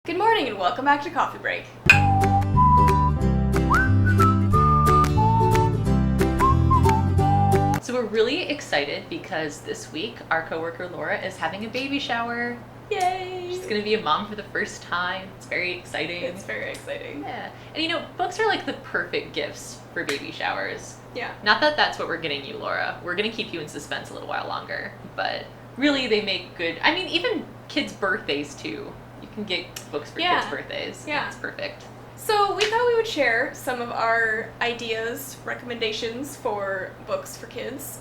Good morning and welcome back to Coffee Break. So we're really excited because this week our coworker Laura is having a baby shower. Yay! She's gonna be a mom for the first time. It's very exciting. It's very exciting. Yeah. And you know, books are like the perfect gifts for baby showers. Yeah. Not that that's what we're getting you, Laura. We're gonna keep you in suspense a little while longer. But really they make good, I mean, even kids' birthdays too. You can get books for kids' birthdays. Yeah. It's perfect. So we thought we would share some of our ideas, recommendations for books for kids.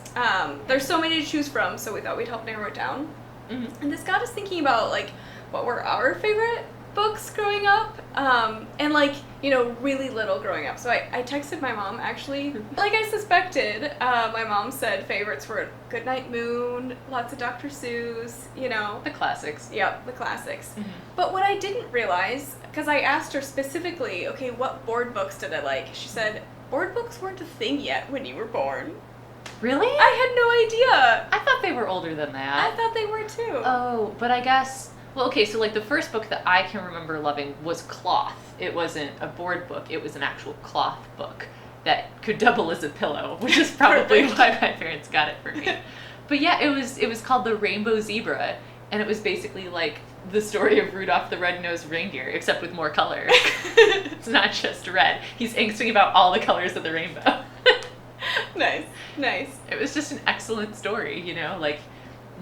There's so many to choose from, so we thought we'd help narrow it down. Mm-hmm. And this got us thinking about, like, what were our favorite books growing up, and, like, you know, really little growing up. So I texted my mom, actually. Like I suspected, my mom said favorites were Goodnight, Moon, lots of Dr. Seuss, you know. The classics. Yep, the classics. Mm-hmm. But what I didn't realize, because I asked her specifically, okay, what board books did I like? She said, board books weren't a thing yet when you were born. Really? I had no idea. I thought they were older than that. I thought they were too. Oh, but I guess, well, okay, so like the first book that I can remember loving was Cloth. It wasn't a board book, it was an actual cloth book that could double as a pillow, which is probably why my parents got it for me. But yeah, it was called The Rainbow Zebra, and it was basically like the story of Rudolph the Red-Nosed Reindeer, except with more color. It's not just red. He's angsting about all the colors of the rainbow. Nice. It was just an excellent story, you know, like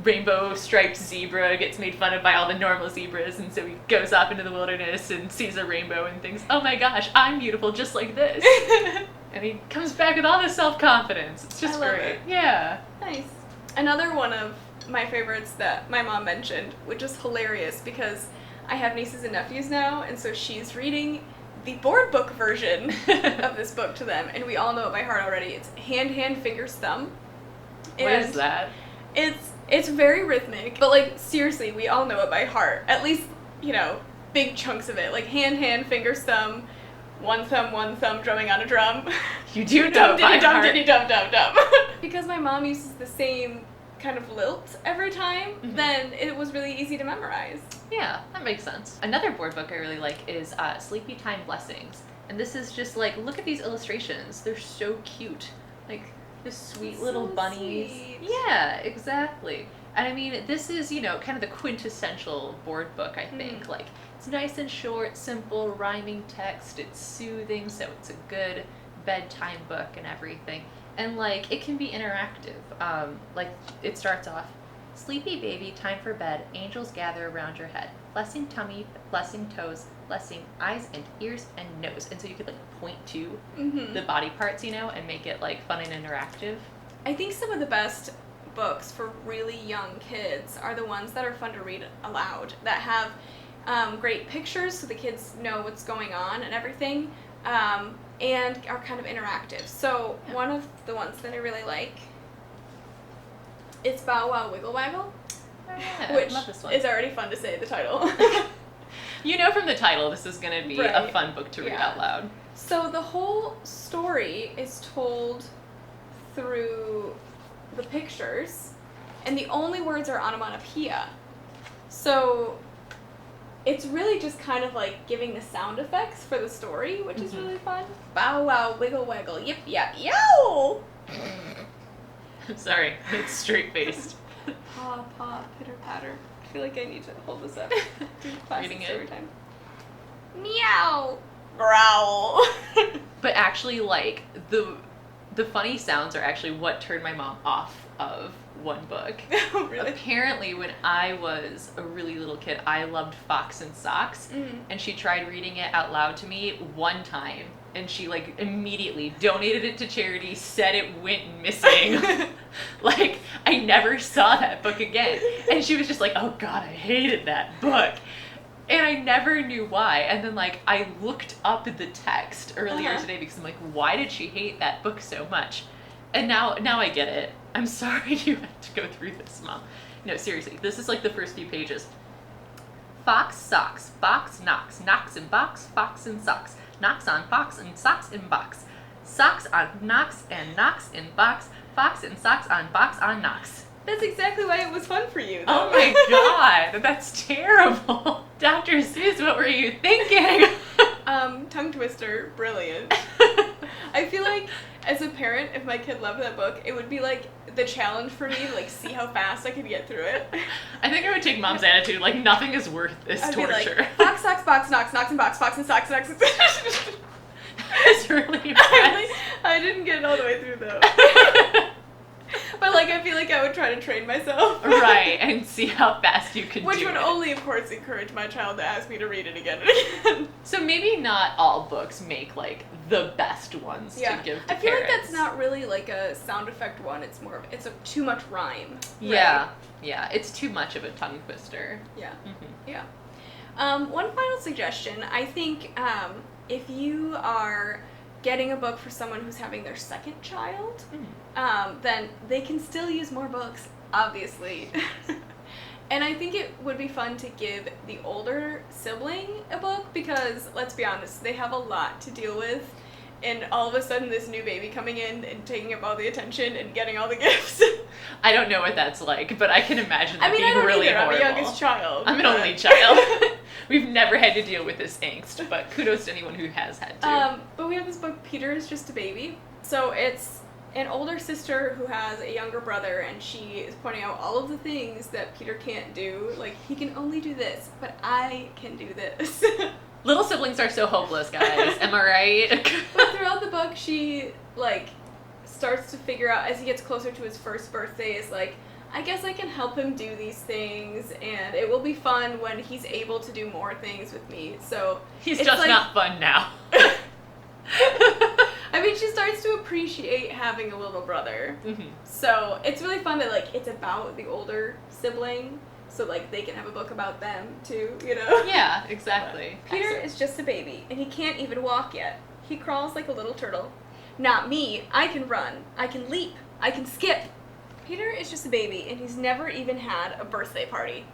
rainbow striped zebra gets made fun of by all the normal zebras, and so he goes off into the wilderness and sees a rainbow and thinks, oh my gosh, I'm beautiful just like this. And he comes back with all this self-confidence. It's just I love great. it. Yeah. Nice. Another one of my favorites that my mom mentioned, which is hilarious because I have nieces and nephews now, and so she's reading the board book version of this book to them, and we all know it by heart already. It's Hand, Hand, Fingers, Thumb. What is that? It's very rhythmic, but like seriously, we all know it by heart. At least, you know, big chunks of it. Like hand, hand, fingers, thumb, one thumb drumming on a drum. You do know it by dum heart. diddy dum dum dum. Because my mom uses the same kind of lilt every time, then it was really easy to memorize. Yeah, that makes sense. Another board book I really like is Sleepy Time Blessings. And this is just like, look at these illustrations. They're so cute. Like, the sweet little bunnies. Sweet. Yeah, exactly. And I mean, this is, you know, kind of the quintessential board book, I think. Like, it's nice and short, simple, rhyming text. It's soothing, so it's a good bedtime book and everything. And, like, it can be interactive. Like, it starts off, sleepy baby, time for bed, angels gather around your head. Blessing tummy, blessing toes, blessing eyes and ears and nose. And so you could, like, point to the body parts, you know, and make it, like, fun and interactive. I think some of the best books for really young kids are the ones that are fun to read aloud, that have great pictures so the kids know what's going on and everything, and are kind of interactive. So one of the ones that I really like, it's Bow Wow Wiggle-Waggle, which love this one. is already fun to say, the title. You know from the title this is going to be a fun book to read out loud. So the whole story is told through the pictures, and the only words are onomatopoeia. So it's really just kind of like giving the sound effects for the story, which is really fun. Bow wow, wiggle waggle, yip yap, yow! I'm sorry, it's straight-faced. Paw, paw, pitter patter. I feel like I need to hold this up. Do Reading it every time. Meow! Growl! But actually, like, the funny sounds are actually what turned my mom off of one book. Oh, really? Apparently, when I was a really little kid, I loved Fox and Socks, and she tried reading it out loud to me one time, and she, like, immediately donated it to charity, said it went missing. Like, I never saw that book again. And she was just like, oh God, I hated that book. And I never knew why. And then, like, I looked up the text earlier today because I'm like, why did she hate that book so much? And now I get it. I'm sorry you had to go through this, Mom. No, seriously, this is like the first few pages. Fox, socks, box, knocks, knocks in box, fox in socks, knocks on fox and socks in box, socks on knocks and knocks in box, fox and socks on box on knocks. That's exactly why it was fun for you, Oh though. my god, that's terrible. Dr. Seuss, what were you thinking? Tongue twister, brilliant. I feel like as a parent, if my kid loved that book, it would be like the challenge for me to like see how fast I could get through it. I think I would take Mom's attitude, like nothing is worth this I'd torture. be like, fox, socks, box, knocks, knocks and box, fox and socks, knocks. It's really impressive. I didn't get it all the way through though. But like I feel like I would try to train myself. Right, and see how fast you could Which do would it. only of course encourage my child to ask me to read it again and again. So maybe not all books make like the best ones to give to I feel parents. like that's not really like a sound effect one. It's more of it's a too much rhyme. Yeah, Right? yeah, it's too much of a tongue twister. Yeah. Mm-hmm. Yeah. One final suggestion. I think if you are getting a book for someone who's having their second child, then they can still use more books, obviously. And I think it would be fun to give the older sibling a book because, let's be honest, they have a lot to deal with. And all of a sudden, this new baby coming in and taking up all the attention and getting all the gifts. I don't know what that's like, but I can imagine that I mean, being I don't really either. horrible. I'm the youngest child. I'm an but- only child. We've never had to deal with this angst, but kudos to anyone who has had to. But we have this book, Peter is Just a Baby. So it's an older sister who has a younger brother, and she is pointing out all of the things that Peter can't do. Like, he can only do this, but I can do this. Little siblings are so hopeless, guys. Am I right? But throughout the book, she, like, starts to figure out, as he gets closer to his first birthday, is like, I guess I can help him do these things, and it will be fun when he's able to do more things with me. So He's it's just like- not fun now. I mean, she starts to appreciate having a little brother. Mm-hmm. So it's really fun that, like, it's about the older sibling, so, like, they can have a book about them, too, you know? Yeah, exactly. Peter Excellent. is just a baby, and he can't even walk yet. He crawls like a little turtle. Not me. I can run. I can leap. I can skip. Peter is just a baby, and he's never even had a birthday party.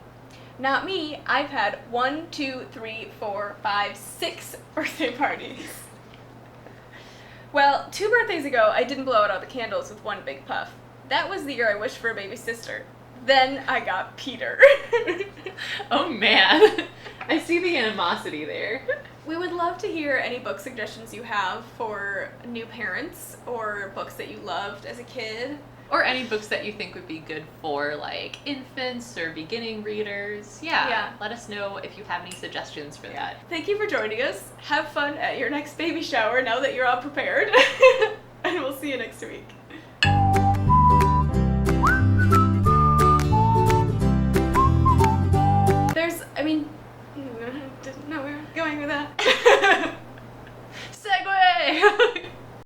Not me. I've had 1, 2, 3, 4, 5, 6 birthday parties. Well, 2 birthdays ago, I didn't blow out all the candles with one big puff. That was the year I wished for a baby sister. Then I got Peter. Oh man, I see the animosity there. We would love to hear any book suggestions you have for new parents or books that you loved as a kid. Or any books that you think would be good for like infants or beginning readers. Yeah. Let us know if you have any suggestions for that. Thank you for joining us. Have fun at your next baby shower now that you're all prepared. And we'll see you next week. No, we're going with that.